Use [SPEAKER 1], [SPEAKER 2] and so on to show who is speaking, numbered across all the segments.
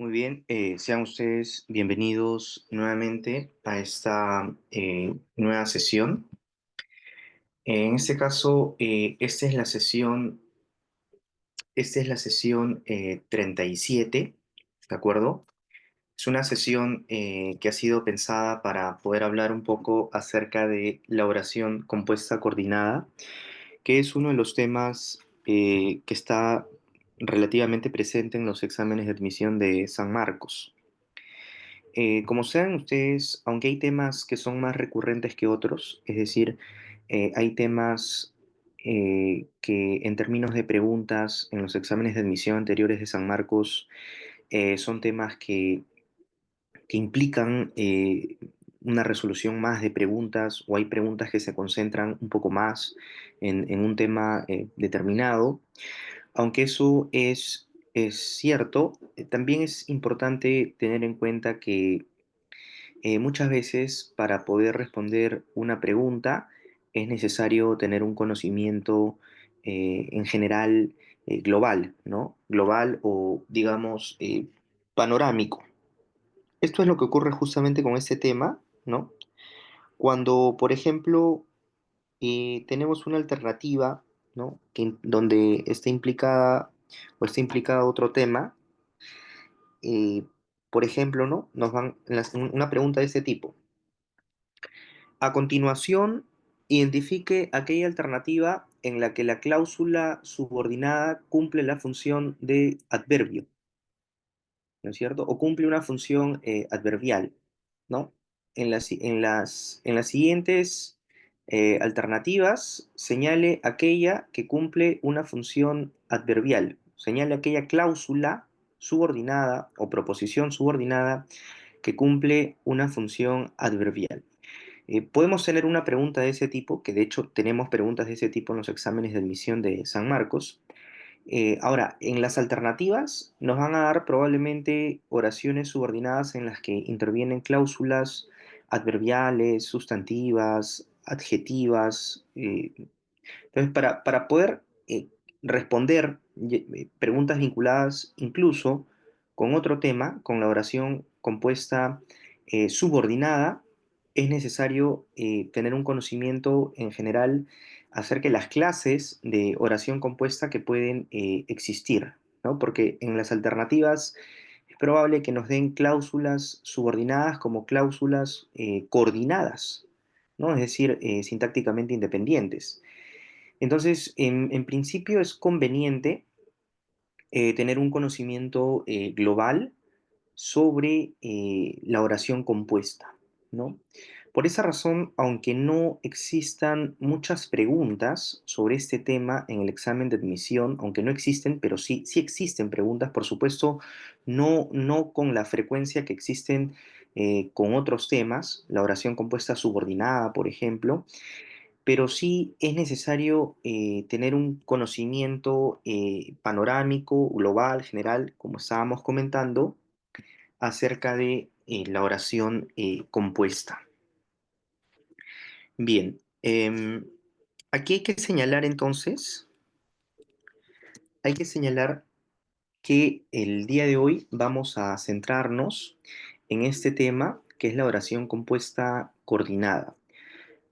[SPEAKER 1] Muy bien, sean ustedes bienvenidos nuevamente a esta nueva sesión. En este caso, esta es la sesión 37, ¿de acuerdo? Es una sesión que ha sido pensada para poder hablar un poco acerca de la oración compuesta coordinada, que es uno de los temas que está relativamente presente en los exámenes de admisión de San Marcos. Como saben ustedes, aunque hay temas que son más recurrentes que otros, es decir, hay temas que en términos de preguntas en los exámenes de admisión anteriores de San Marcos son temas que implican una resolución más de preguntas o hay preguntas que se concentran un poco más en un tema determinado. Aunque eso es cierto, también es importante tener en cuenta que muchas veces para poder responder una pregunta es necesario tener un conocimiento en general global, ¿no? Global o digamos panorámico. Esto es lo que ocurre justamente con este tema, ¿no? Cuando, por ejemplo, tenemos una alternativa, ¿no? Donde está implicada o está implicado otro tema, eh, por ejemplo, ¿no? Una pregunta de este tipo. A continuación, identifique aquella alternativa en la que la cláusula subordinada cumple la función de adverbio, ¿no es cierto? O cumple una función adverbial, ¿no? En las siguientes alternativas, señale aquella que cumple una función adverbial. Señale aquella cláusula subordinada o proposición subordinada que cumple una función adverbial. Podemos tener una pregunta de ese tipo, que de hecho tenemos preguntas de ese tipo en los exámenes de admisión de San Marcos. Ahora, en las alternativas nos van a dar probablemente oraciones subordinadas en las que intervienen cláusulas adverbiales, sustantivas, adjetivas. Entonces, para poder responder preguntas vinculadas incluso con otro tema, con la oración compuesta subordinada, es necesario tener un conocimiento en general acerca de las clases de oración compuesta que pueden existir, ¿no? Porque en las alternativas es probable que nos den cláusulas subordinadas como cláusulas coordinadas, ¿no? Es decir, sintácticamente independientes. Entonces, en principio es conveniente tener un conocimiento global sobre la oración compuesta, ¿no? Por esa razón, aunque no existan muchas preguntas sobre este tema en el examen de admisión, aunque no existen, pero sí existen preguntas, por supuesto, no con la frecuencia que existen con otros temas, la oración compuesta subordinada, por ejemplo, pero sí es necesario tener un conocimiento panorámico, global, general, como estábamos comentando, acerca de la oración compuesta. Bien, aquí hay que señalar que el día de hoy vamos a centrarnos en este tema, que es la oración compuesta coordinada.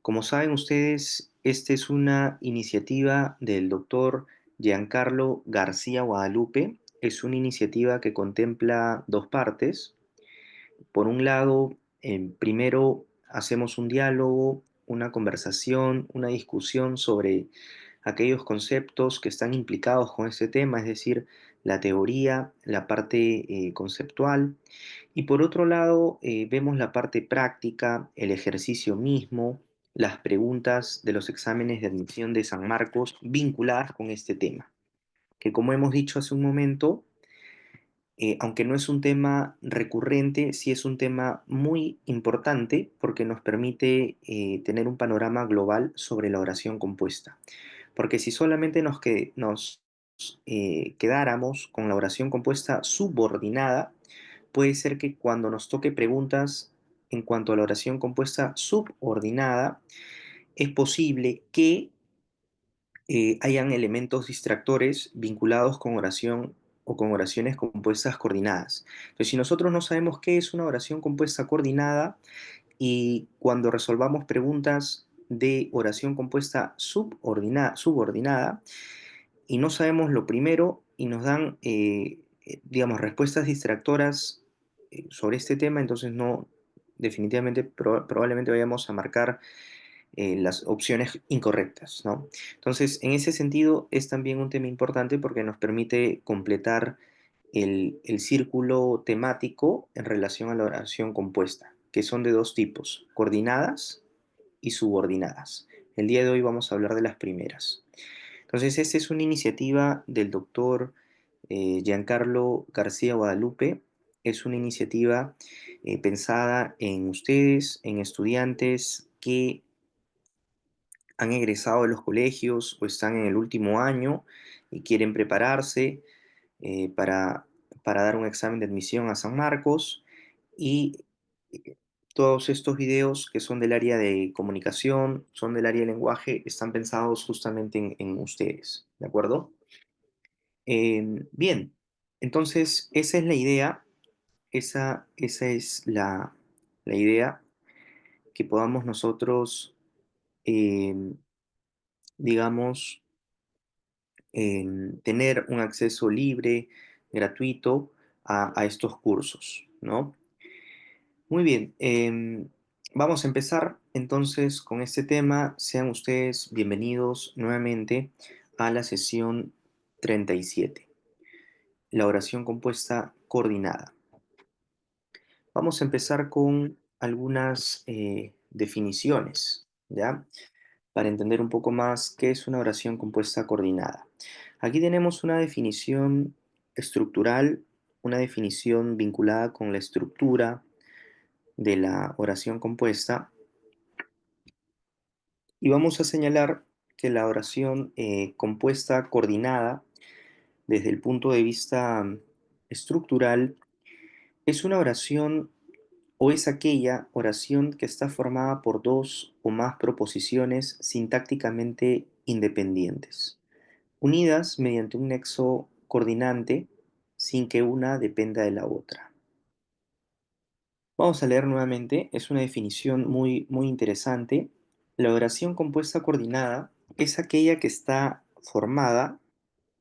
[SPEAKER 1] Como saben ustedes, esta es una iniciativa del doctor Giancarlo García Guadalupe. Es una iniciativa que contempla dos partes. Por un lado, primero hacemos un diálogo, una conversación, una discusión sobre aquellos conceptos que están implicados con este tema, es decir, la teoría, la parte conceptual. Y por otro lado, vemos la parte práctica, el ejercicio mismo, las preguntas de los exámenes de admisión de San Marcos vinculadas con este tema, que como hemos dicho hace un momento, aunque no es un tema recurrente, sí es un tema muy importante porque nos permite tener un panorama global sobre la oración compuesta. Porque si solamente nos quedáramos con la oración compuesta subordinada, puede ser que cuando nos toque preguntas en cuanto a la oración compuesta subordinada, es posible que hayan elementos distractores vinculados con oración o con oraciones compuestas coordinadas. Entonces, si nosotros no sabemos qué es una oración compuesta coordinada y cuando resolvamos preguntas de oración compuesta subordinada y no sabemos lo primero y nos dan, digamos, respuestas distractoras sobre este tema, entonces no, definitivamente, probablemente vayamos a marcar las opciones incorrectas, ¿no? Entonces, en ese sentido, es también un tema importante porque nos permite completar el círculo temático en relación a la oración compuesta, que son de dos tipos, coordinadas y subordinadas. El día de hoy vamos a hablar de las primeras. Entonces, esta es una iniciativa del doctor Giancarlo García Guadalupe. Es una iniciativa pensada en ustedes, en estudiantes que han egresado de los colegios o están en el último año y quieren prepararse eh, para, para dar un examen de admisión a San Marcos y eh, todos estos videos que son del área de comunicación, son del área de lenguaje, están pensados justamente en ustedes, ¿de acuerdo? Bien, entonces esa es la idea, esa es la idea, que podamos nosotros, eh, digamos, tener un acceso libre, gratuito a estos cursos, ¿no? Muy bien, vamos a empezar entonces con este tema. Sean ustedes bienvenidos nuevamente a la sesión 37, la oración compuesta coordinada. Vamos a empezar con algunas definiciones, ¿ya? Para entender un poco más qué es una oración compuesta coordinada. Aquí tenemos una definición estructural, una definición vinculada con la estructura de la oración compuesta y vamos a señalar que la oración compuesta coordinada desde el punto de vista estructural es una oración o es aquella oración que está formada por dos o más proposiciones sintácticamente independientes, unidas mediante un nexo coordinante sin que una dependa de la otra. Vamos a leer nuevamente, es una definición muy interesante. La oración compuesta coordinada es aquella que está formada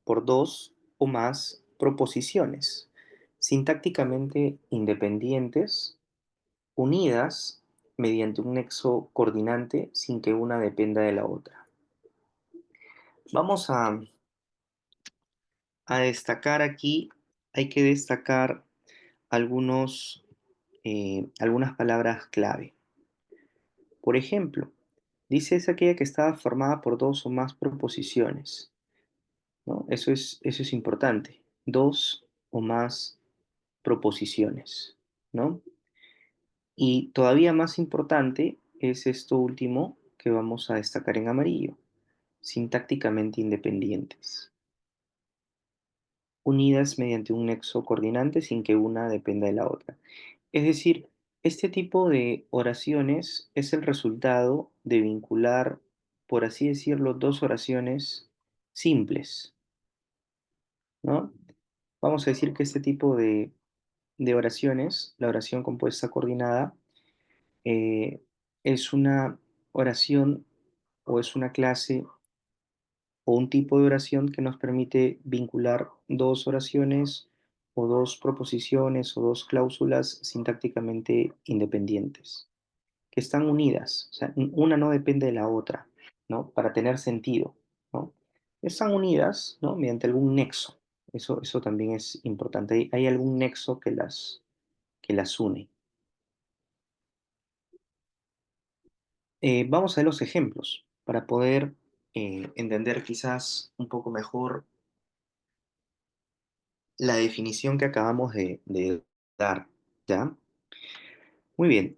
[SPEAKER 1] por dos o más proposiciones sintácticamente independientes unidas mediante un nexo coordinante sin que una dependa de la otra. Vamos a destacar aquí, hay que destacar algunas palabras clave. Por ejemplo, dice es aquella que está formada por dos o más proposiciones, ¿no? Eso es importante. Dos o más proposiciones, ¿no? Y todavía más importante es esto último que vamos a destacar en amarillo, sintácticamente independientes, unidas mediante un nexo coordinante sin que una dependa de la otra. Es decir, este tipo de oraciones es el resultado de vincular, por así decirlo, dos oraciones simples, ¿no? Vamos a decir que este tipo de oraciones, la oración compuesta coordinada, eh, es una oración o es una clase o un tipo de oración que nos permite vincular dos oraciones o dos proposiciones o dos cláusulas sintácticamente independientes, que están unidas, o sea, una no depende de la otra, ¿no? Para tener sentido, ¿no? Están unidas, ¿no? Mediante algún nexo. Eso también es importante. Hay algún nexo que las une. Vamos a ver los ejemplos para poder entender quizás un poco mejor la definición que acabamos de dar, ¿ya? Muy bien.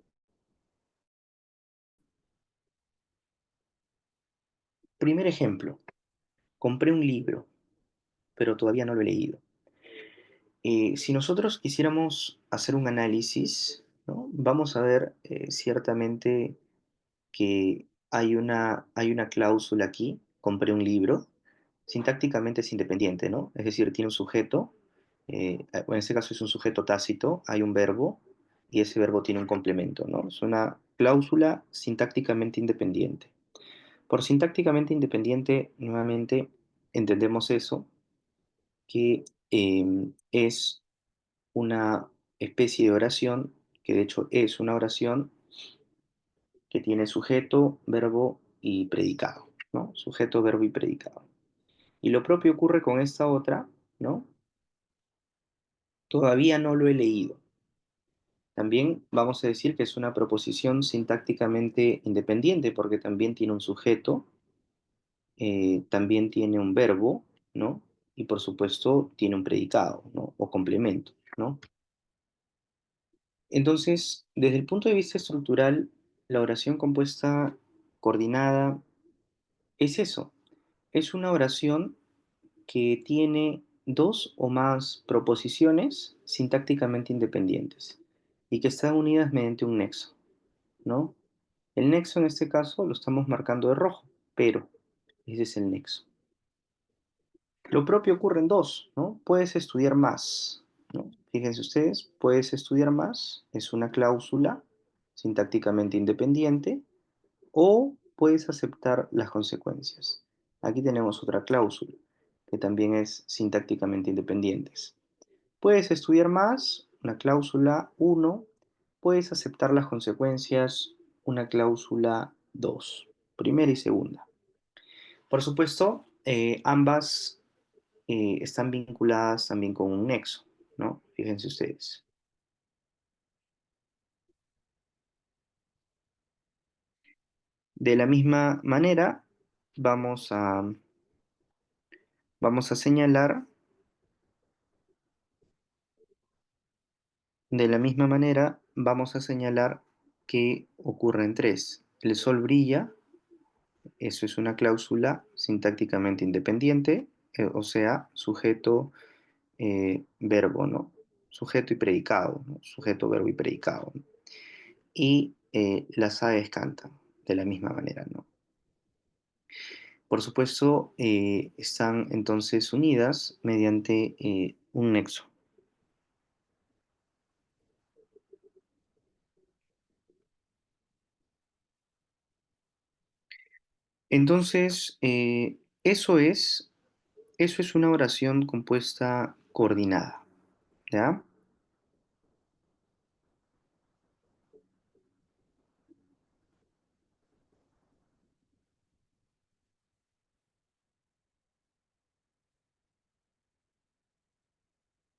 [SPEAKER 1] Primer ejemplo. Compré un libro, pero todavía no lo he leído. Si nosotros quisiéramos hacer un análisis, ¿no? Vamos a ver ciertamente que hay una cláusula aquí, compré un libro, sintácticamente es independiente, ¿no? Es decir, tiene un sujeto en este caso es un sujeto tácito, hay un verbo y ese verbo tiene un complemento, ¿no? Es una cláusula sintácticamente independiente. Por sintácticamente independiente, nuevamente, entendemos eso, que es una especie de oración, que de hecho es una oración que tiene sujeto, verbo y predicado, ¿no? Sujeto, verbo y predicado. Y lo propio ocurre con esta otra, ¿no? Todavía no lo he leído. También vamos a decir que es una proposición sintácticamente independiente porque también tiene un sujeto, también tiene un verbo, ¿no? Y por supuesto tiene un predicado, ¿no? O complemento, ¿no? Entonces, desde el punto de vista estructural, la oración compuesta coordinada es eso, es una oración que tiene dos o más proposiciones sintácticamente independientes y que están unidas mediante un nexo, ¿no? El nexo en este caso lo estamos marcando de rojo, pero ese es el nexo. Lo propio ocurre en dos, ¿no? Puedes estudiar más, ¿no? Fíjense ustedes, puedes estudiar más, es una cláusula sintácticamente independiente, o puedes aceptar las consecuencias. Aquí tenemos otra cláusula que también es sintácticamente independiente. Puedes estudiar más, una cláusula uno. Puedes aceptar las consecuencias, una cláusula 2. Primera y segunda. Por supuesto, ambas están vinculadas también con un nexo, ¿no? Fíjense ustedes. De la misma manera, vamos a, vamos a señalar, de la misma manera, vamos a señalar que ocurren tres. El sol brilla, eso es una cláusula sintácticamente independiente, o sea, sujeto, verbo, ¿no? Sujeto y predicado, ¿no? Sujeto, verbo y predicado, ¿no? Y las aves cantan de la misma manera, ¿no? Por supuesto, están entonces unidas mediante un nexo. Entonces, eso es una oración compuesta coordinada, ¿ya?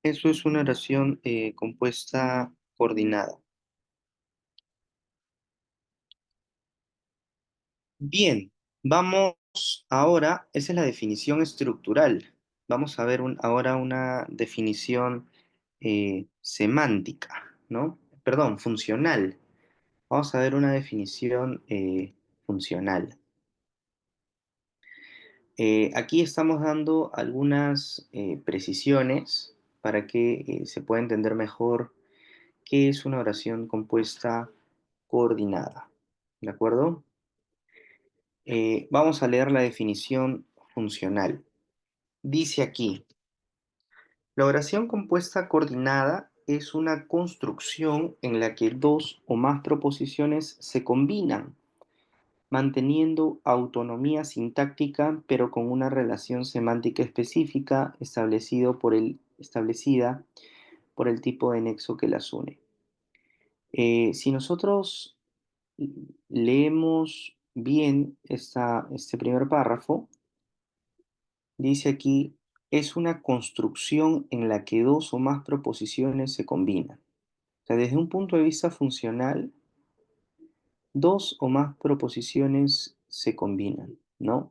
[SPEAKER 1] Eso es una oración compuesta coordinada. Bien, vamos ahora, esa es la definición estructural. Vamos a ver ahora una definición semántica, ¿no? Perdón, funcional. Vamos a ver una definición funcional. Aquí estamos dando algunas precisiones para que se pueda entender mejor qué es una oración compuesta coordinada. ¿De acuerdo? Vamos a leer la definición funcional. Dice aquí, la oración compuesta coordinada es una construcción en la que dos o más proposiciones se combinan, manteniendo autonomía sintáctica, pero con una relación semántica específica establecida por el tipo de nexo que las une. Si nosotros leemos bien este primer párrafo, dice aquí, es una construcción en la que dos o más proposiciones se combinan. O sea, desde un punto de vista funcional, dos o más proposiciones se combinan, ¿no?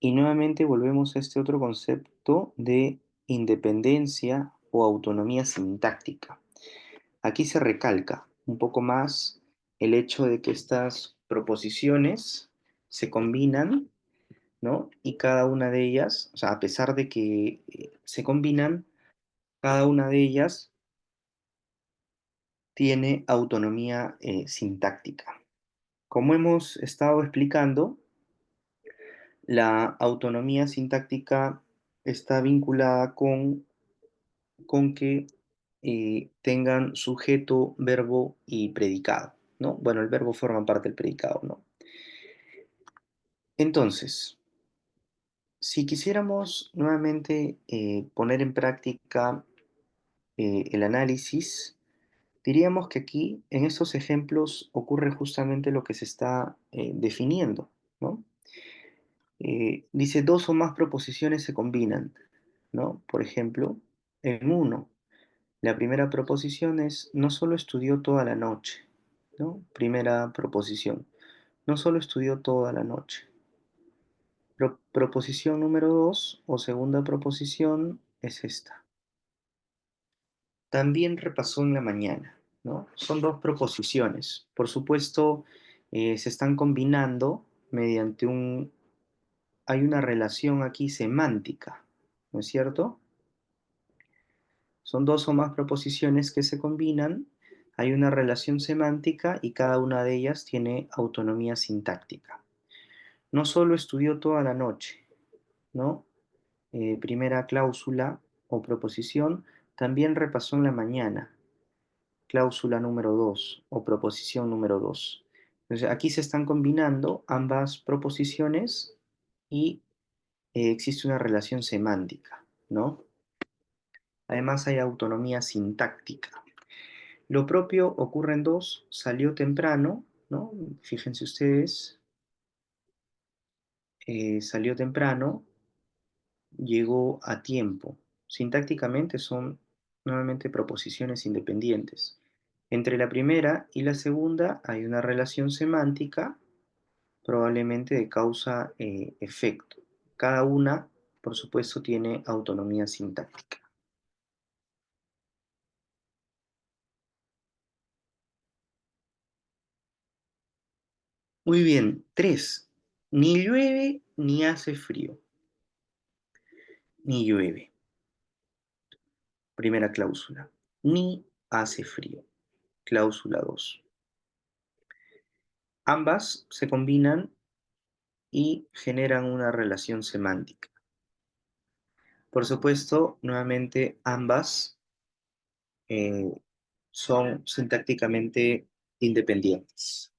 [SPEAKER 1] Y nuevamente volvemos a este otro concepto de independencia o autonomía sintáctica. Aquí se recalca un poco más el hecho de que estas proposiciones se combinan, ¿no? Y cada una de ellas, o sea, a pesar de que se combinan, cada una de ellas tiene autonomía sintáctica. Como hemos estado explicando, la autonomía sintáctica está vinculada con con que tengan sujeto, verbo y predicado, ¿no? Bueno, el verbo forma parte del predicado, ¿no? Entonces, si quisiéramos nuevamente poner en práctica el análisis, diríamos que aquí, en estos ejemplos, ocurre justamente lo que se está definiendo, ¿no? Dice, dos o más proposiciones se combinan, ¿no? Por ejemplo, en uno, la primera proposición es, no solo estudió toda la noche, ¿no? Primera proposición, no solo estudió toda la noche. Proposición número dos o segunda proposición es esta. También repasó en la mañana, ¿no? Son dos proposiciones. Por supuesto, se están combinando mediante un... Hay una relación aquí semántica, ¿no es cierto? Son dos o más proposiciones que se combinan, hay una relación semántica y cada una de ellas tiene autonomía sintáctica. No solo estudió toda la noche, ¿no? Primera cláusula o proposición, también repasó en la mañana, cláusula número 2 o proposición número 2. Entonces, aquí se están combinando ambas proposiciones y existe una relación semántica, ¿no? Además hay autonomía sintáctica. Lo propio ocurre en dos, salió temprano, ¿no? Fíjense ustedes, salió temprano, llegó a tiempo. Sintácticamente son nuevamente proposiciones independientes. Entre la primera y la segunda hay una relación semántica, probablemente de causa-efecto. Cada una, por supuesto, tiene autonomía sintáctica. Muy bien, tres. Ni llueve ni hace frío. Ni llueve. Primera cláusula. Ni hace frío. Cláusula 2. Ambas se combinan y generan una relación semántica. Por supuesto, nuevamente ambas eh, son sintácticamente independientes.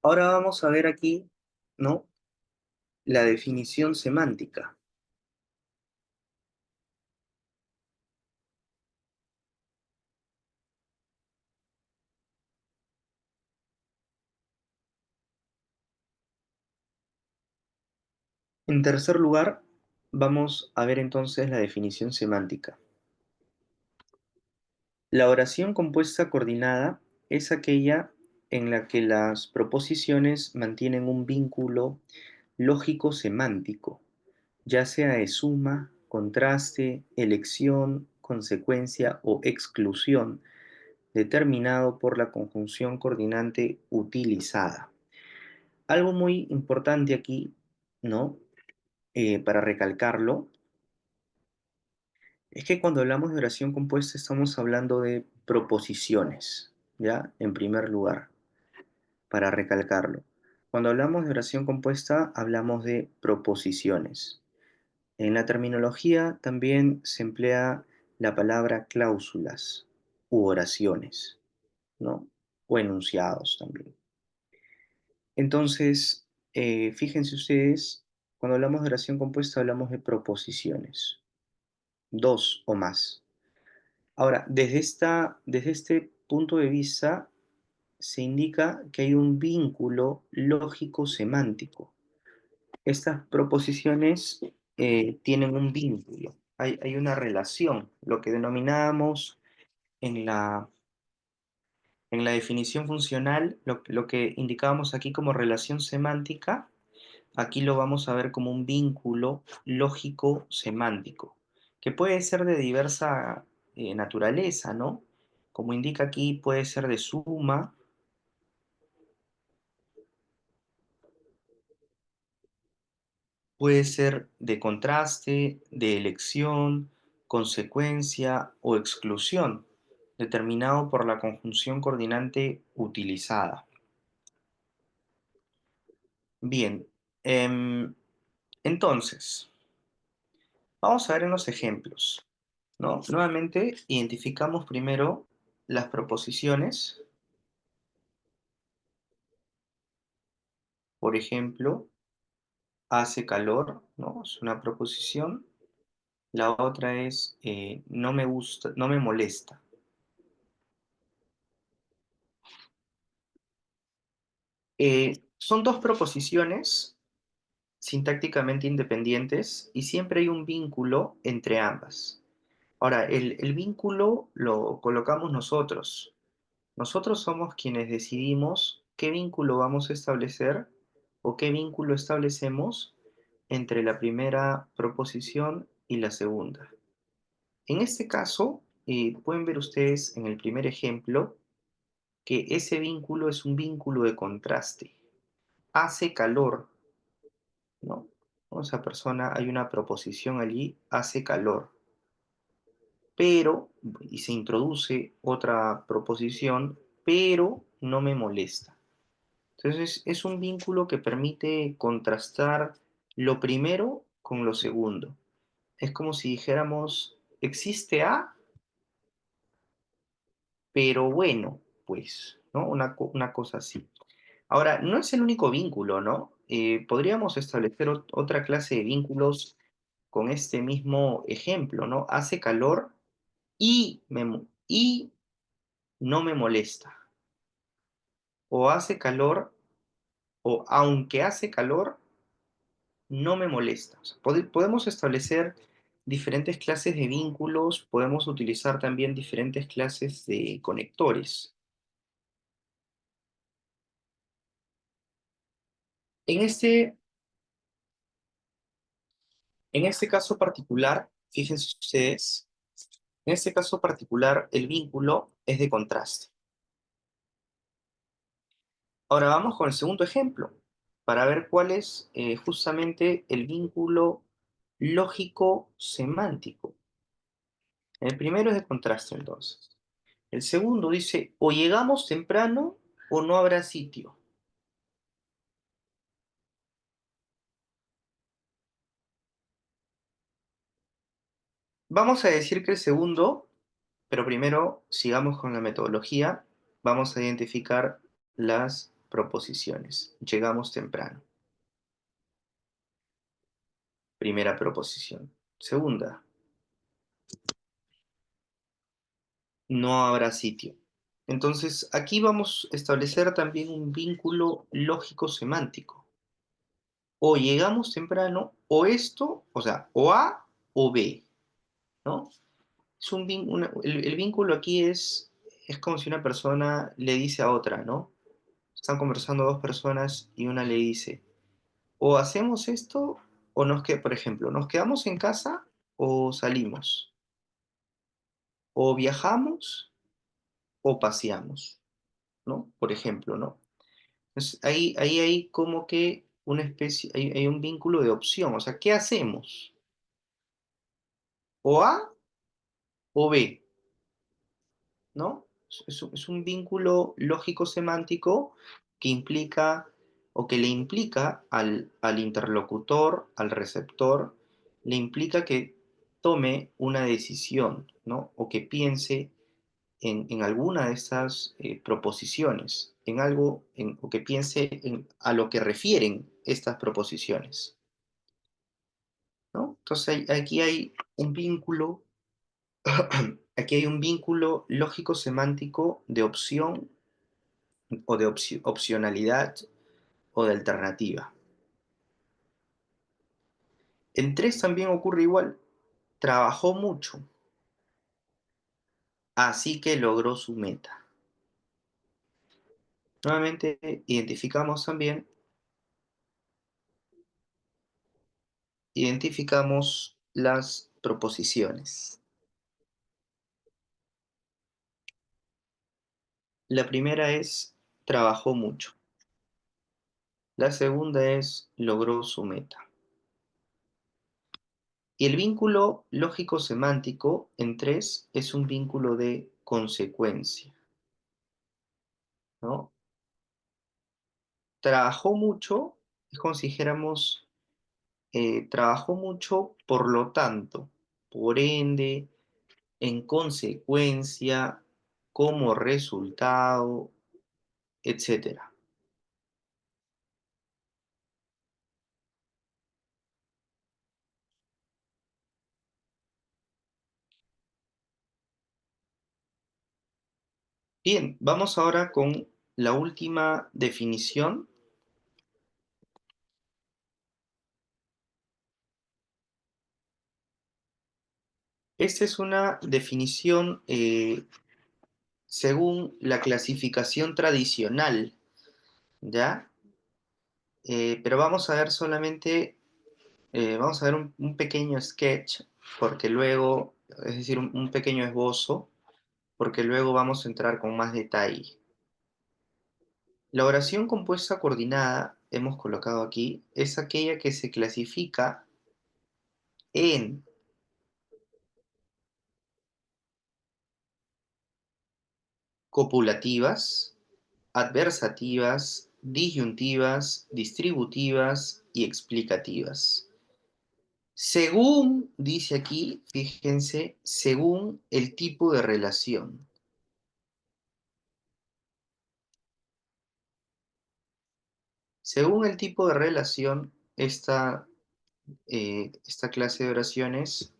[SPEAKER 1] Ahora vamos a ver aquí, ¿no? La definición semántica. En tercer lugar, vamos a ver entonces la definición semántica. La oración compuesta coordinada es aquella en la que las proposiciones mantienen un vínculo lógico-semántico, ya sea de suma, contraste, elección, consecuencia o exclusión, determinado por la conjunción coordinante utilizada. Algo muy importante aquí, ¿no? Para recalcarlo, es que cuando hablamos de oración compuesta estamos hablando de proposiciones, ¿ya? En primer lugar, para recalcarlo. Cuando hablamos de oración compuesta hablamos de proposiciones. En la terminología también se emplea la palabra cláusulas u oraciones, ¿no? O enunciados también. Entonces, fíjense ustedes, cuando hablamos de oración compuesta hablamos de proposiciones, dos o más. Ahora, desde este punto de vista, se indica que hay un vínculo lógico-semántico. Estas proposiciones tienen un vínculo, hay una relación, lo que denominábamos en la definición funcional, lo que indicábamos aquí como relación semántica, aquí lo vamos a ver como un vínculo lógico-semántico, que puede ser de diversa naturaleza, ¿no? Como indica aquí, puede ser de suma, puede ser de contraste, de elección, consecuencia o exclusión, determinado por la conjunción coordinante utilizada. Bien, entonces, Vamos a ver unos ejemplos, ¿no? Nuevamente, identificamos primero las proposiciones. Por ejemplo, hace calor, ¿no? Es una proposición. La otra es no me gusta, no me molesta. Son dos proposiciones sintácticamente independientes y siempre hay un vínculo entre ambas. Ahora, el vínculo lo colocamos nosotros. Nosotros somos quienes decidimos qué vínculo vamos a establecer o qué vínculo establecemos entre la primera proposición y la segunda. En este caso, pueden ver ustedes en el primer ejemplo que ese vínculo es un vínculo de contraste. Hace calor, ¿no? ¿No? Esa persona, hay una proposición allí, hace calor, pero, y se introduce otra proposición, pero no me molesta. Entonces, es un vínculo que permite contrastar lo primero con lo segundo. Es como si dijéramos, existe A, pero bueno, pues, ¿no? Una cosa así. Ahora, no es el único vínculo, ¿no? Podríamos establecer otra clase de vínculos con este mismo ejemplo, ¿no? Hace calor y no me molesta. O hace calor, o aunque hace calor, no me molesta. O sea, podemos establecer diferentes clases de vínculos, podemos utilizar también diferentes clases de conectores. En este, en este caso particular, fíjense ustedes, en este caso particular el vínculo es de contraste. Ahora vamos con el segundo ejemplo, para ver cuál es justamente el vínculo lógico semántico. El primero es de contraste entonces. El segundo dice, o llegamos temprano o no habrá sitio. Vamos a decir que el segundo, pero primero sigamos con la metodología, vamos a identificar las proposiciones. Llegamos temprano. Primera proposición. Segunda, no habrá sitio. Entonces, aquí vamos a establecer también un vínculo lógico semántico. O llegamos temprano, o esto, o sea, o A o B, ¿no? Es el vínculo aquí es como si una persona le dice a otra, ¿no? Están conversando dos personas y una le dice, o hacemos esto, o por ejemplo, nos quedamos en casa o salimos, o viajamos o paseamos, ¿no? Por ejemplo, ¿no? Entonces, ahí hay como que una especie, hay un vínculo de opción, o sea, ¿qué hacemos? ¿O A o B? ¿No? Es un vínculo lógico-semántico que implica o que le implica al interlocutor, al receptor, le implica que tome una decisión, ¿no? O que piense en alguna de estas proposiciones, en algo, o que piense a lo que refieren estas proposiciones, ¿no? Entonces aquí hay un vínculo, aquí hay un vínculo lógico-semántico de opción o de opcionalidad o de alternativa. En 3 también ocurre igual. Trabajó mucho, así que logró su meta. Nuevamente identificamos las proposiciones. La primera es trabajó mucho. La segunda es logró su meta. Y el vínculo lógico-semántico en 3 es un vínculo de consecuencia, ¿no? Trabajó mucho es como si dijéramos, trabajó mucho, por lo tanto, por ende, en consecuencia, como resultado, etcétera. Bien, vamos ahora con la última definición. Esta es una definición según la clasificación tradicional, ¿ya? Pero vamos a ver solamente, vamos a ver un pequeño sketch, porque luego, es decir, un pequeño esbozo, porque luego vamos a entrar con más detalle. La oración compuesta coordinada, hemos colocado aquí, es aquella que se clasifica en copulativas, adversativas, disyuntivas, distributivas y explicativas. Según, dice aquí, fíjense, según el tipo de relación. Según el tipo de relación, esta clase de oraciones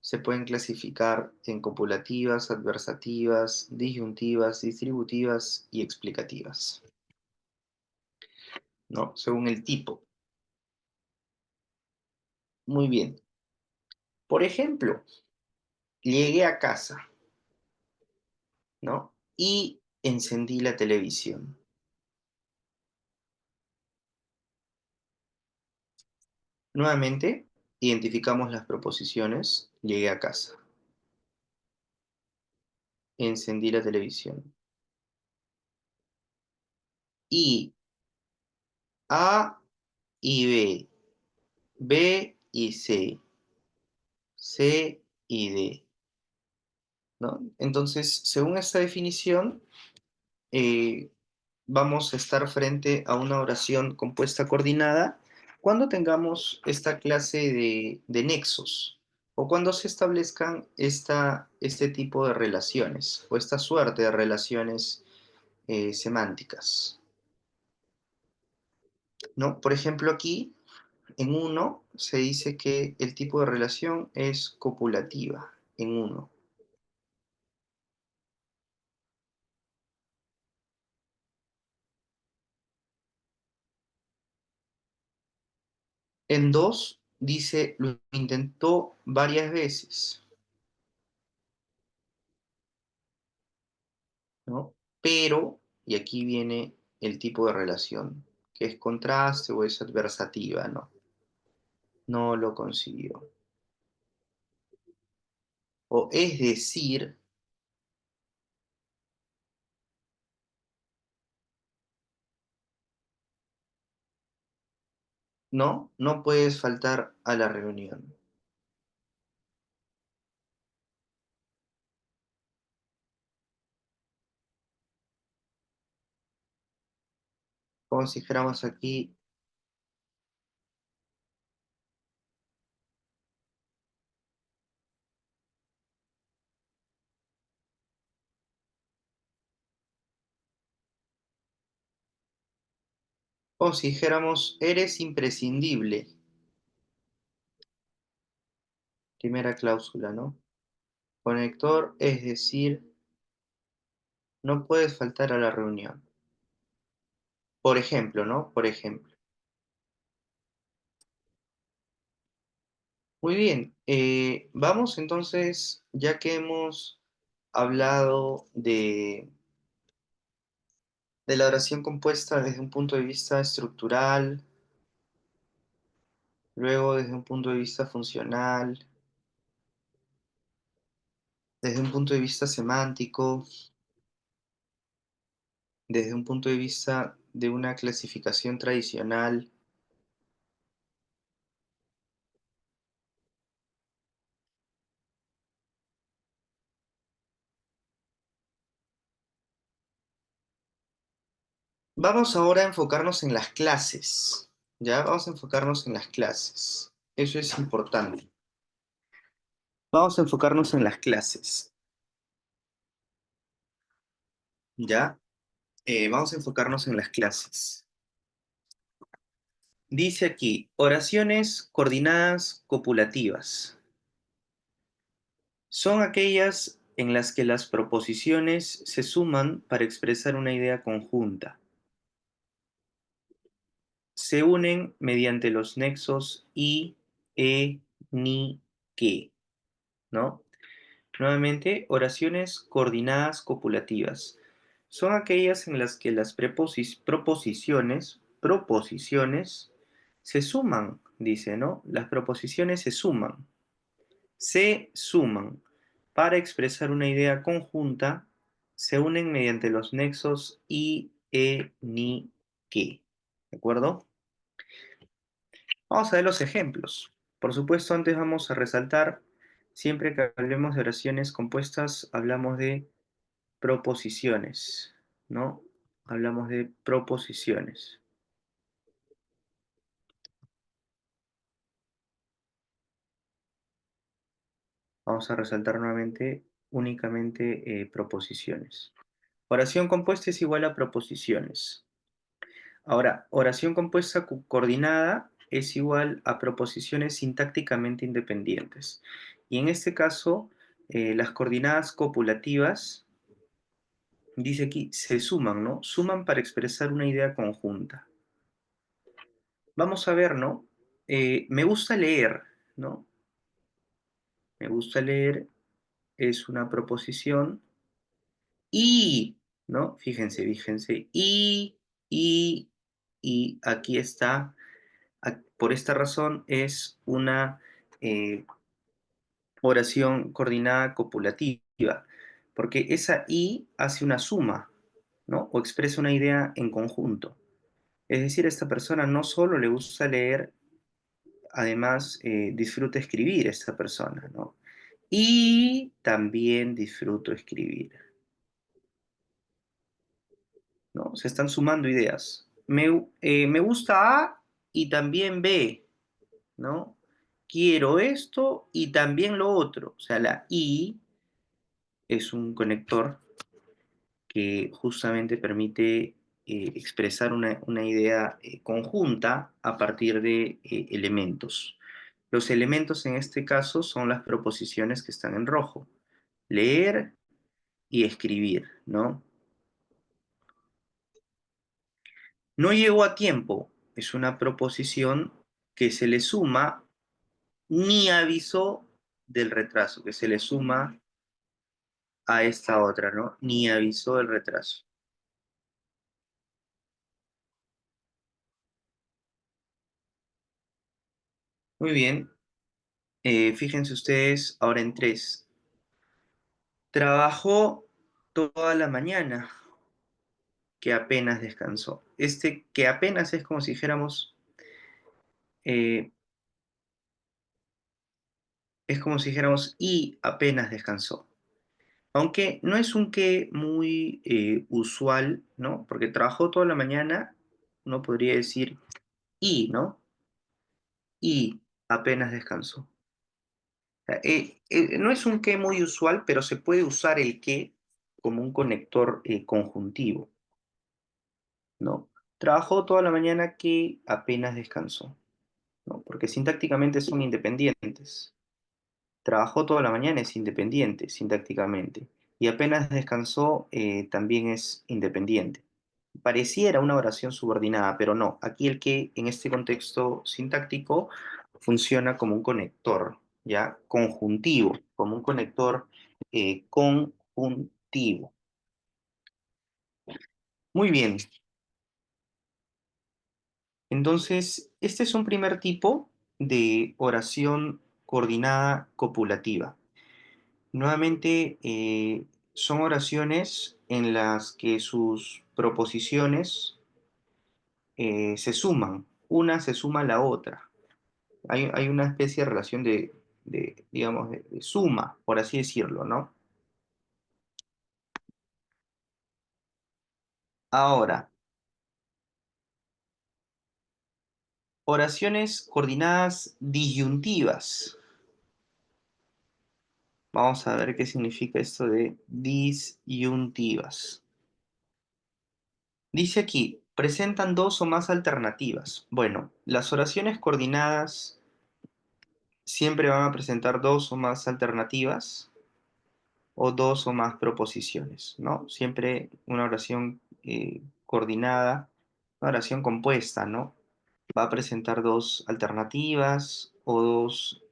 [SPEAKER 1] se pueden clasificar en copulativas, adversativas, disyuntivas, distributivas y explicativas, ¿no? Según el tipo. Muy bien. Por ejemplo, llegué a casa, ¿no? Y encendí la televisión. Nuevamente, identificamos las proposiciones. Llegué a casa. Encendí la televisión. Y A y B, B y C, C y D, ¿no? Entonces, según esta definición, eh, vamos a estar frente a una oración compuesta coordinada cuando tengamos esta clase de nexos o cuando se establezcan este tipo de relaciones o esta suerte de relaciones semánticas, ¿no? Por ejemplo, aquí en uno se dice que el tipo de relación es copulativa en uno. En 2 dice lo intentó varias veces, ¿no? Pero, y aquí viene el tipo de relación, que es contraste o es adversativa, ¿no? No lo consiguió. O es decir, ¿no? No puedes faltar a la reunión. Como si dijéramos aquí, como si dijéramos, eres imprescindible. Primera cláusula, ¿no? Conector, es decir, no puedes faltar a la reunión. Por ejemplo, ¿no? Por ejemplo. Muy bien, vamos entonces, ya que hemos hablado de la oración compuesta desde un punto de vista estructural, luego desde un punto de vista funcional, desde un punto de vista semántico, desde un punto de vista de una clasificación tradicional. Vamos ahora a enfocarnos en las clases, Ya vamos a enfocarnos en las clases. Eso es importante. Vamos a enfocarnos en las clases. ¿Ya? Vamos a enfocarnos en las clases. Dice aquí, oraciones coordinadas copulativas. Son aquellas en las que las proposiciones se suman para expresar una idea conjunta. Se unen mediante los nexos y, ni, que, ¿no? Nuevamente, oraciones coordinadas copulativas. Son aquellas en las que las proposiciones se suman, dice, ¿no? Las proposiciones se suman para expresar una idea conjunta, se unen mediante los nexos y, ni, que. ¿De acuerdo? Vamos a ver los ejemplos. Por supuesto, antes vamos a resaltar, siempre que hablemos de oraciones compuestas, hablamos de proposiciones, ¿no? Hablamos de proposiciones. Vamos a resaltar nuevamente únicamente proposiciones. Oración compuesta es igual a proposiciones. Ahora, oración compuesta coordinada es igual a proposiciones sintácticamente independientes. Y en este caso, las coordinadas copulativas, dice aquí, se suman, ¿no? Suman para expresar una idea conjunta. Vamos a ver, ¿no? Me gusta leer, ¿no? Me gusta leer es una proposición y, ¿no? Fíjense, y, y aquí está, por esta razón es una oración coordinada copulativa, porque esa y hace una suma, ¿no? O expresa una idea en conjunto. Es decir, a esta persona no solo le gusta leer, además disfruta escribir esta persona, ¿no? Y también disfruto escribir, ¿no? Se están sumando ideas. Me gusta A y también B, ¿no? Quiero esto y también lo otro. O sea, la I es un conector que justamente permite expresar una idea conjunta a partir de elementos. Los elementos en este caso son las proposiciones que están en rojo. Leer y escribir, ¿no? No llegó a tiempo es una proposición que se le suma ni avisó del retraso, que se le suma a esta otra, ¿no? Ni avisó del retraso. Muy bien, fíjense ustedes ahora en tres. Trabajó toda la mañana, que apenas descansó. Este que apenas es como si dijéramos, eh, y apenas descansó. Aunque no es un que muy usual, ¿no? Porque trabajó toda la mañana, uno podría decir y, ¿no? Y apenas descansó. Sea, no es un que muy usual, pero se puede usar el que como un conector conjuntivo, ¿no? Trabajó toda la mañana que apenas descansó, ¿no? Porque sintácticamente son independientes. Trabajó toda la mañana es independiente sintácticamente. Y apenas descansó también es independiente. Pareciera una oración subordinada, pero no. Aquí el que en este contexto sintáctico funciona como un conector, ¿ya? Conjuntivo, como un conector conjuntivo. Muy bien. Entonces, este es un primer tipo de oración coordinada copulativa. Nuevamente, son oraciones en las que sus proposiciones se suman, una se suma a la otra. Hay una especie de relación digamos, de suma, por así decirlo, ¿no? Ahora, Oraciones coordinadas disyuntivas. Vamos a ver qué significa esto de disyuntivas. Dice aquí, presentan dos o más alternativas. Bueno, las oraciones coordinadas siempre van a presentar dos o más alternativas o dos o más proposiciones, ¿no? Siempre una oración coordinada, una oración compuesta, ¿no? Va a presentar dos alternativas o dos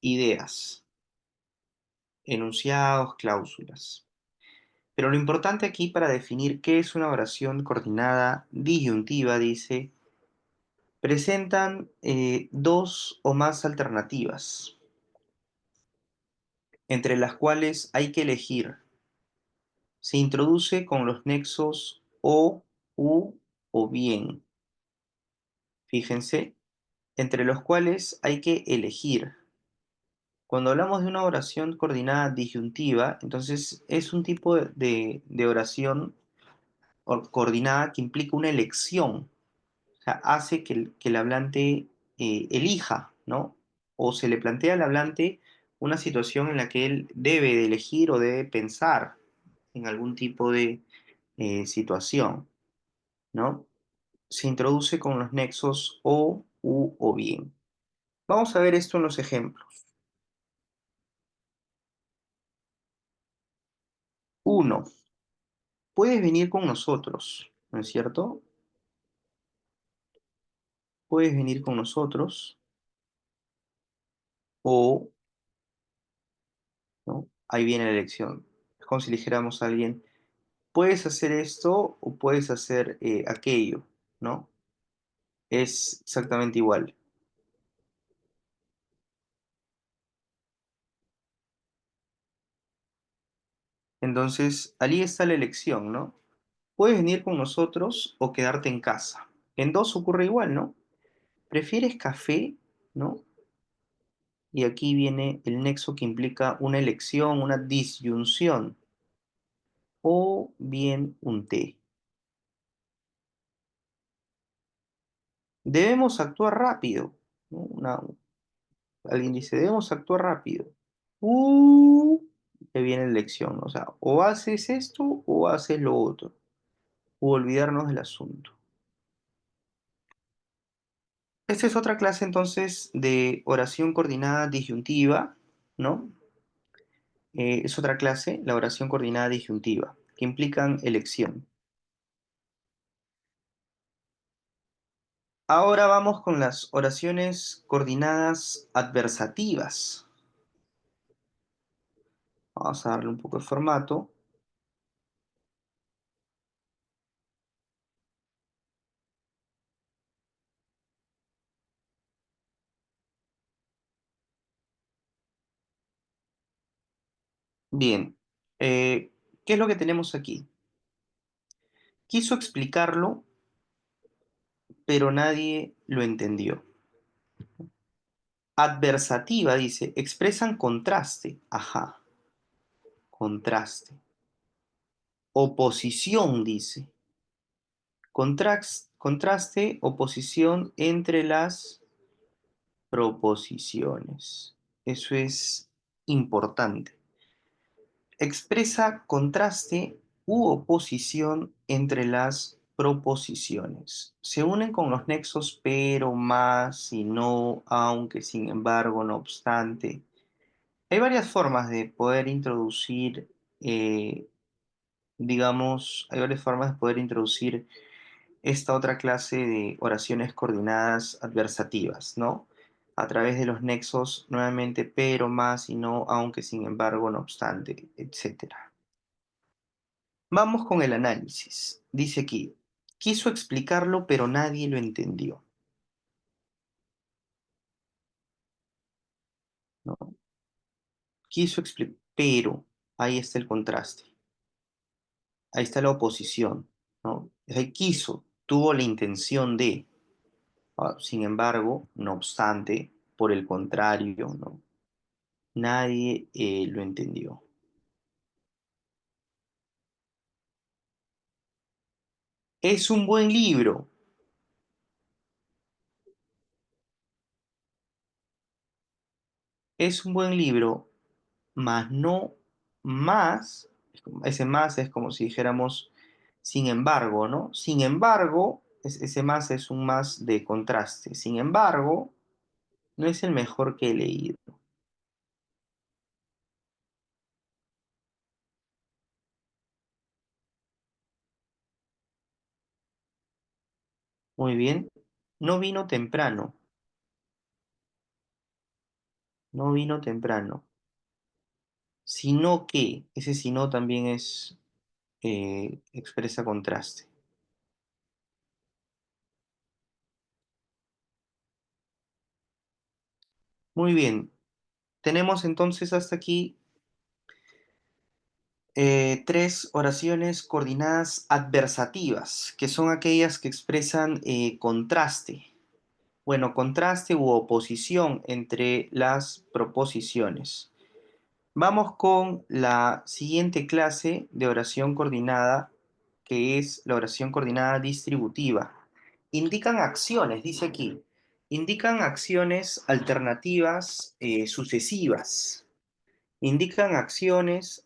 [SPEAKER 1] ideas, enunciados, cláusulas. Pero lo importante aquí para definir qué es una oración coordinada disyuntiva, dice, presentan dos o más alternativas, entre las cuales hay que elegir. Se introduce con los nexos o, u o bien. Fíjense, entre los cuales hay que elegir. Cuando hablamos de una oración coordinada disyuntiva, entonces es un tipo de oración coordinada que implica una elección. O sea, hace que el hablante elija, ¿no? O se le plantea al hablante una situación en la que él debe de elegir o debe pensar en algún tipo de situación, ¿no? Se introduce con los nexos o, u o bien. Vamos a ver esto en los ejemplos. Uno, puedes venir con nosotros, ¿no es cierto? Puedes venir con nosotros o, ¿no? Ahí viene la elección. Es como si le dijéramos a alguien, puedes hacer esto o puedes hacer aquello, ¿no? Es exactamente igual. Entonces, allí está la elección, ¿no? Puedes venir con nosotros o quedarte en casa. En dos ocurre igual, ¿no? ¿Prefieres café, no? Y aquí viene el nexo que implica una elección, una disyunción, o bien un té. Debemos actuar rápido, ¿no? Alguien dice, debemos actuar rápido. Uh, que viene la elección, ¿no? O sea, o haces esto o haces lo otro, o olvidarnos del asunto. Esta es otra clase entonces de oración coordinada disyuntiva, ¿no? Es otra clase, la oración coordinada disyuntiva, que implican elección. Ahora vamos con las oraciones coordinadas adversativas. Vamos a darle un poco de formato. Bien, ¿qué es lo que tenemos aquí? Quiso explicarlo, pero nadie lo entendió. Adversativa dice, expresan contraste. Ajá, contraste. Oposición dice. Contraste, oposición entre las proposiciones. Eso es importante. Expresa contraste u oposición entre las proposiciones. Se unen con los nexos pero, más, si no, aunque, sin embargo, no obstante. Hay varias formas de poder introducir, digamos, hay varias formas de poder introducir esta otra clase de oraciones coordinadas adversativas, ¿no? A través de los nexos, nuevamente, pero, más, y no, aunque, sin embargo, no obstante, etcétera. Vamos con el análisis. Dice aquí, quiso explicarlo, pero nadie lo entendió, ¿no? Quiso explicar, pero ahí está el contraste, ahí está la oposición, ¿no? Ahí quiso, tuvo la intención de, sin embargo, no obstante, por el contrario, ¿no? Nadie lo entendió. Es un buen libro. Es un buen libro, mas no más, ese más es como si dijéramos sin embargo, ¿no? Sin embargo, ese más es un más de contraste. Sin embargo, no es el mejor que he leído. Muy bien. No vino temprano, no vino temprano, sino que, ese sino también es, expresa contraste. Muy bien. Tenemos entonces hasta aquí tres oraciones coordinadas adversativas, que son aquellas que expresan contraste. Bueno, contraste u oposición entre las proposiciones. Vamos con la siguiente clase de oración coordinada, que es la oración coordinada distributiva. Indican acciones, dice aquí. Indican acciones alternativas sucesivas. Indican acciones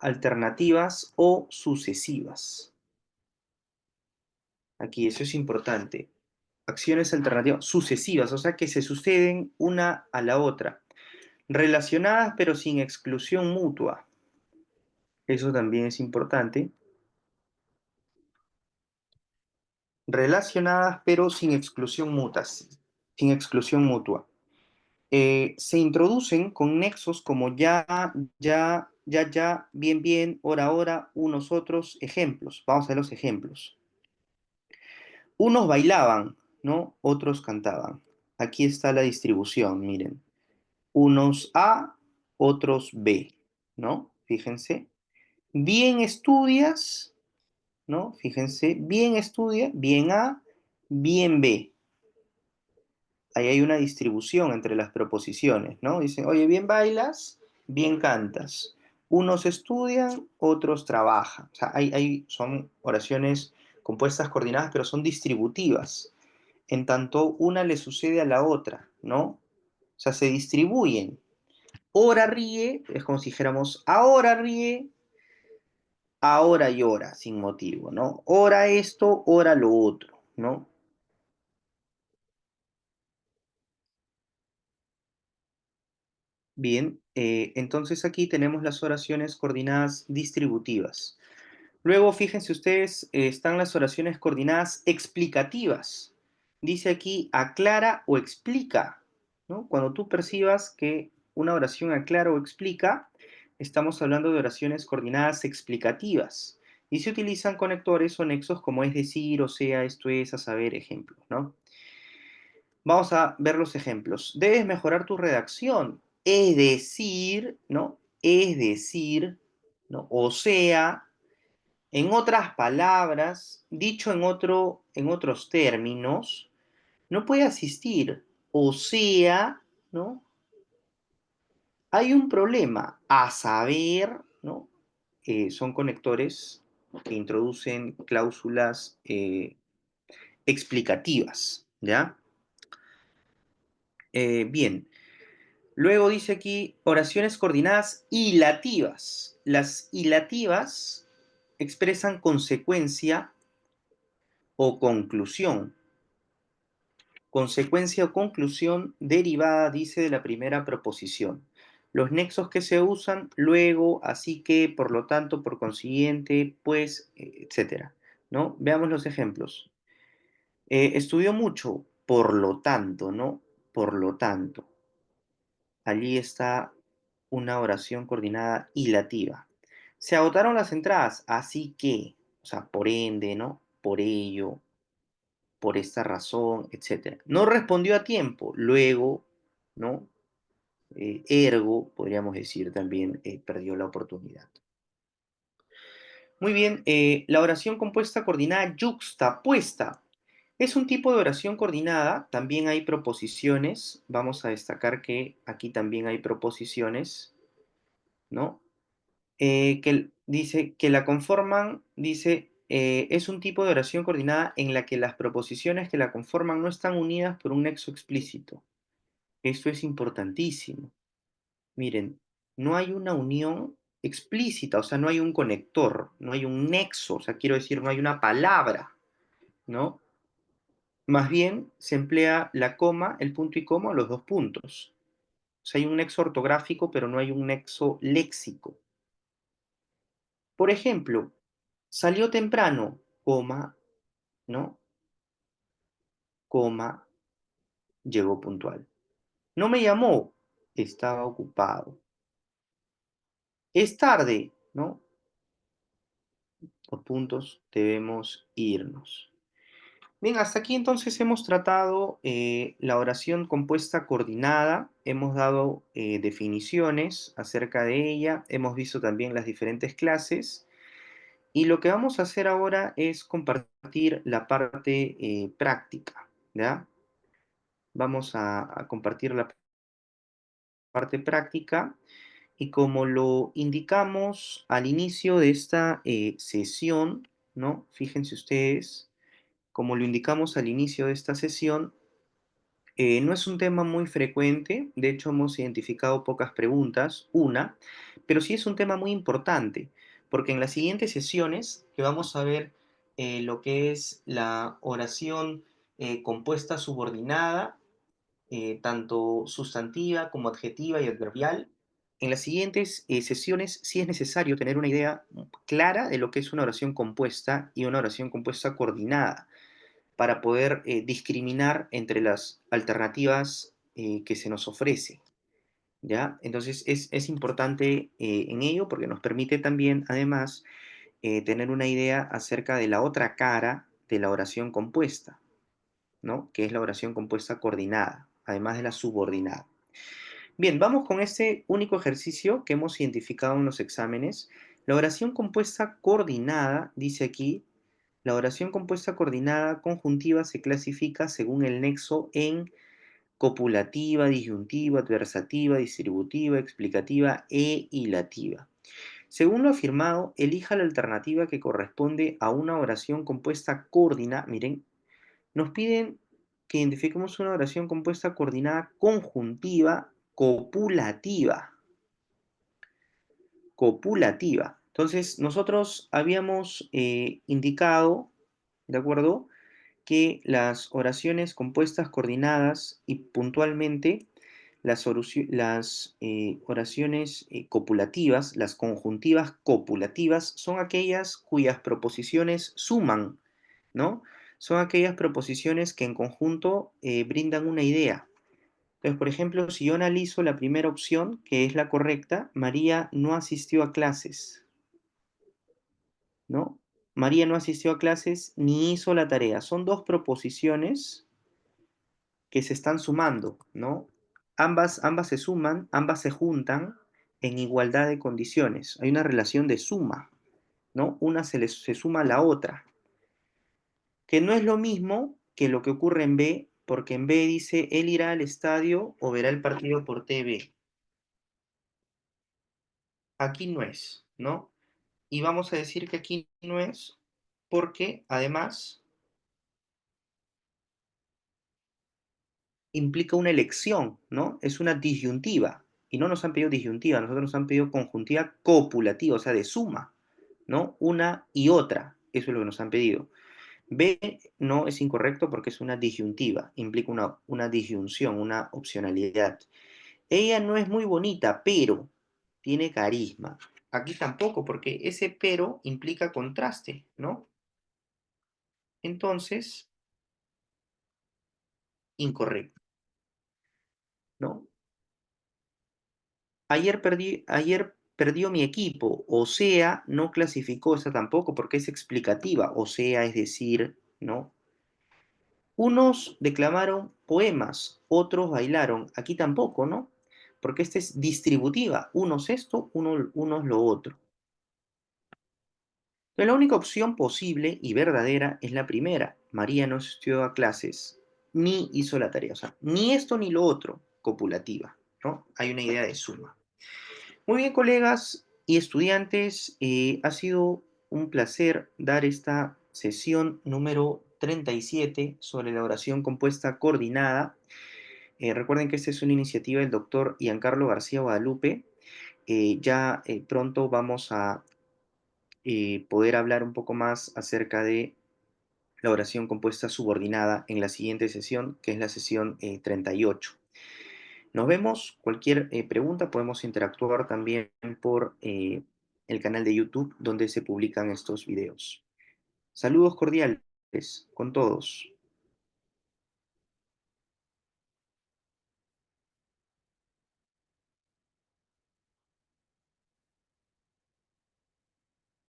[SPEAKER 1] alternativas o sucesivas. Aquí, eso es importante. Acciones alternativas sucesivas, o sea que se suceden una a la otra. Relacionadas pero sin exclusión mutua. Eso también es importante. Relacionadas pero sin exclusión mutua. Sin exclusión mutua. Se introducen con nexos como ya, ya, ya, ya, bien, bien, hora, hora, unos otros ejemplos. Vamos a ver los ejemplos. Unos bailaban, ¿no? Otros cantaban. Aquí está la distribución, miren. Unos A, otros B, ¿no? Fíjense. Bien estudias, ¿no? Fíjense, bien estudia, bien A, bien B. Ahí hay una distribución entre las proposiciones, ¿no? Dicen, oye, bien bailas, bien cantas. Unos estudian, otros trabajan. O sea, son oraciones compuestas coordinadas, pero son distributivas. En tanto una le sucede a la otra, ¿no? O sea, se distribuyen. Hora ríe, es como si dijéramos, ahora ríe, ahora llora, sin motivo, ¿no? Hora esto, hora lo otro, ¿no? Bien, entonces aquí tenemos las oraciones coordinadas distributivas. Luego, fíjense ustedes, están las oraciones coordinadas explicativas. Dice aquí aclara o explica, ¿no? Cuando tú percibas que una oración aclara o explica, estamos hablando de oraciones coordinadas explicativas. Y se utilizan conectores o nexos como es decir, o sea, esto es, a saber, ejemplos, ¿no? Vamos a ver los ejemplos. Debes mejorar tu redacción. Es decir, ¿no? Es decir, ¿no? O sea, en otras palabras, dicho en otros términos, no puede asistir. O sea, ¿no? Hay un problema, a saber, ¿no? Son conectores que introducen cláusulas explicativas, ¿ya? Bien, luego dice aquí oraciones coordinadas hilativas. Las hilativas expresan consecuencia o conclusión. Consecuencia o conclusión derivada, dice, de la primera proposición. Los nexos que se usan luego, así que, por lo tanto, por consiguiente, pues, etcétera. ¿No? Veamos los ejemplos. Estudió mucho, por lo tanto, ¿no? Por lo tanto. Allí está una oración coordinada hilativa. Se agotaron las entradas, así que, o sea, por ende, ¿no? Por ello, por esta razón, etcétera. No respondió a tiempo, luego, ¿no? Ergo, podríamos decir también, perdió la oportunidad. Muy bien, la oración compuesta coordinada yuxtapuesta es un tipo de oración coordinada, también hay proposiciones, vamos a destacar que aquí también hay proposiciones, ¿no? Que dice que la conforman, dice, es un tipo de oración coordinada en la que las proposiciones que la conforman no están unidas por un nexo explícito. Esto es importantísimo. Miren, no hay una unión explícita, o sea, no hay un conector, no hay un nexo, o sea, quiero decir, no hay una palabra, ¿no? Más bien se emplea la coma, el punto y coma o los dos puntos. O sea, hay un nexo ortográfico, pero no hay un nexo léxico. Por ejemplo, salió temprano, coma, ¿no? Coma, llegó puntual. No me llamó, estaba ocupado. Es tarde, ¿no? Por puntos debemos irnos. Bien, hasta aquí entonces hemos tratado la oración compuesta coordinada, hemos dado definiciones acerca de ella, hemos visto también las diferentes clases y lo que vamos a hacer ahora es compartir la parte práctica, ¿ya? Vamos a compartir la parte práctica y como lo indicamos al inicio de esta sesión, ¿no? Fíjense ustedes, como lo indicamos al inicio de esta sesión, no es un tema muy frecuente, de hecho hemos identificado pocas preguntas, una, pero sí es un tema muy importante, porque en las siguientes sesiones que vamos a ver lo que es la oración compuesta subordinada, tanto sustantiva como adjetiva y adverbial, en las siguientes sesiones sí es necesario tener una idea clara de lo que es una oración compuesta y una oración compuesta coordinada para poder discriminar entre las alternativas que se nos ofrece, ¿ya? Entonces es importante en ello porque nos permite también, además, tener una idea acerca de la otra cara de la oración compuesta, ¿no? Que es la oración compuesta coordinada, además de la subordinada. Bien, vamos con este único ejercicio que hemos identificado en los exámenes. La oración compuesta coordinada, dice aquí, la oración compuesta coordinada conjuntiva se clasifica según el nexo en copulativa, disyuntiva, adversativa, distributiva, explicativa e hilativa. Según lo afirmado, elija la alternativa que corresponde a una oración compuesta coordinada. Miren, nos piden que identifiquemos una oración compuesta coordinada conjuntiva copulativa. Copulativa. Entonces, nosotros habíamos indicado, ¿de acuerdo?, que las oraciones compuestas coordinadas y puntualmente las oraciones copulativas, las conjuntivas copulativas, son aquellas cuyas proposiciones suman, ¿no? Son aquellas proposiciones que en conjunto brindan una idea. Entonces, por ejemplo, si yo analizo la primera opción, que es la correcta, María no asistió a clases, ¿no? María no asistió a clases ni hizo la tarea. Son dos proposiciones que se están sumando, ¿no? Ambas se suman, ambas se juntan en igualdad de condiciones. Hay una relación de suma, ¿no? Una se suma a la otra, que no es lo mismo que lo que ocurre en B, porque en B dice, él irá al estadio o verá el partido por TV. Aquí no es, ¿no? Y vamos a decir que aquí no es porque además implica una elección, ¿no? Es una disyuntiva. Y no nos han pedido disyuntiva, nosotros nos han pedido conjuntiva copulativa, o sea, de suma, ¿no? Una y otra. Eso es lo que nos han pedido. B no es incorrecto porque es una disyuntiva, implica una disyunción, una opcionalidad. Ella no es muy bonita, pero tiene carisma. Aquí tampoco, porque ese pero implica contraste, ¿no? Entonces, incorrecto, ¿no? Ayer perdió mi equipo, o sea, no clasificó esa tampoco porque es explicativa, o sea, es decir, ¿no? Unos declamaron poemas, otros bailaron, aquí tampoco, ¿no? Porque esta es distributiva, unos esto, unos lo otro. Pero la única opción posible y verdadera es la primera. María no asistió a clases, ni hizo la tarea, o sea, ni esto ni lo otro, copulativa, ¿no? Hay una idea de suma. Muy bien, colegas y estudiantes, ha sido un placer dar esta sesión número 37 sobre la oración compuesta coordinada. Recuerden que esta es una iniciativa del doctor Giancarlo García Guadalupe. Ya pronto vamos a poder hablar un poco más acerca de la oración compuesta subordinada en la siguiente sesión, que es la sesión 38. Nos vemos. Cualquier pregunta podemos interactuar también por el canal de YouTube donde se publican estos videos. Saludos cordiales con todos.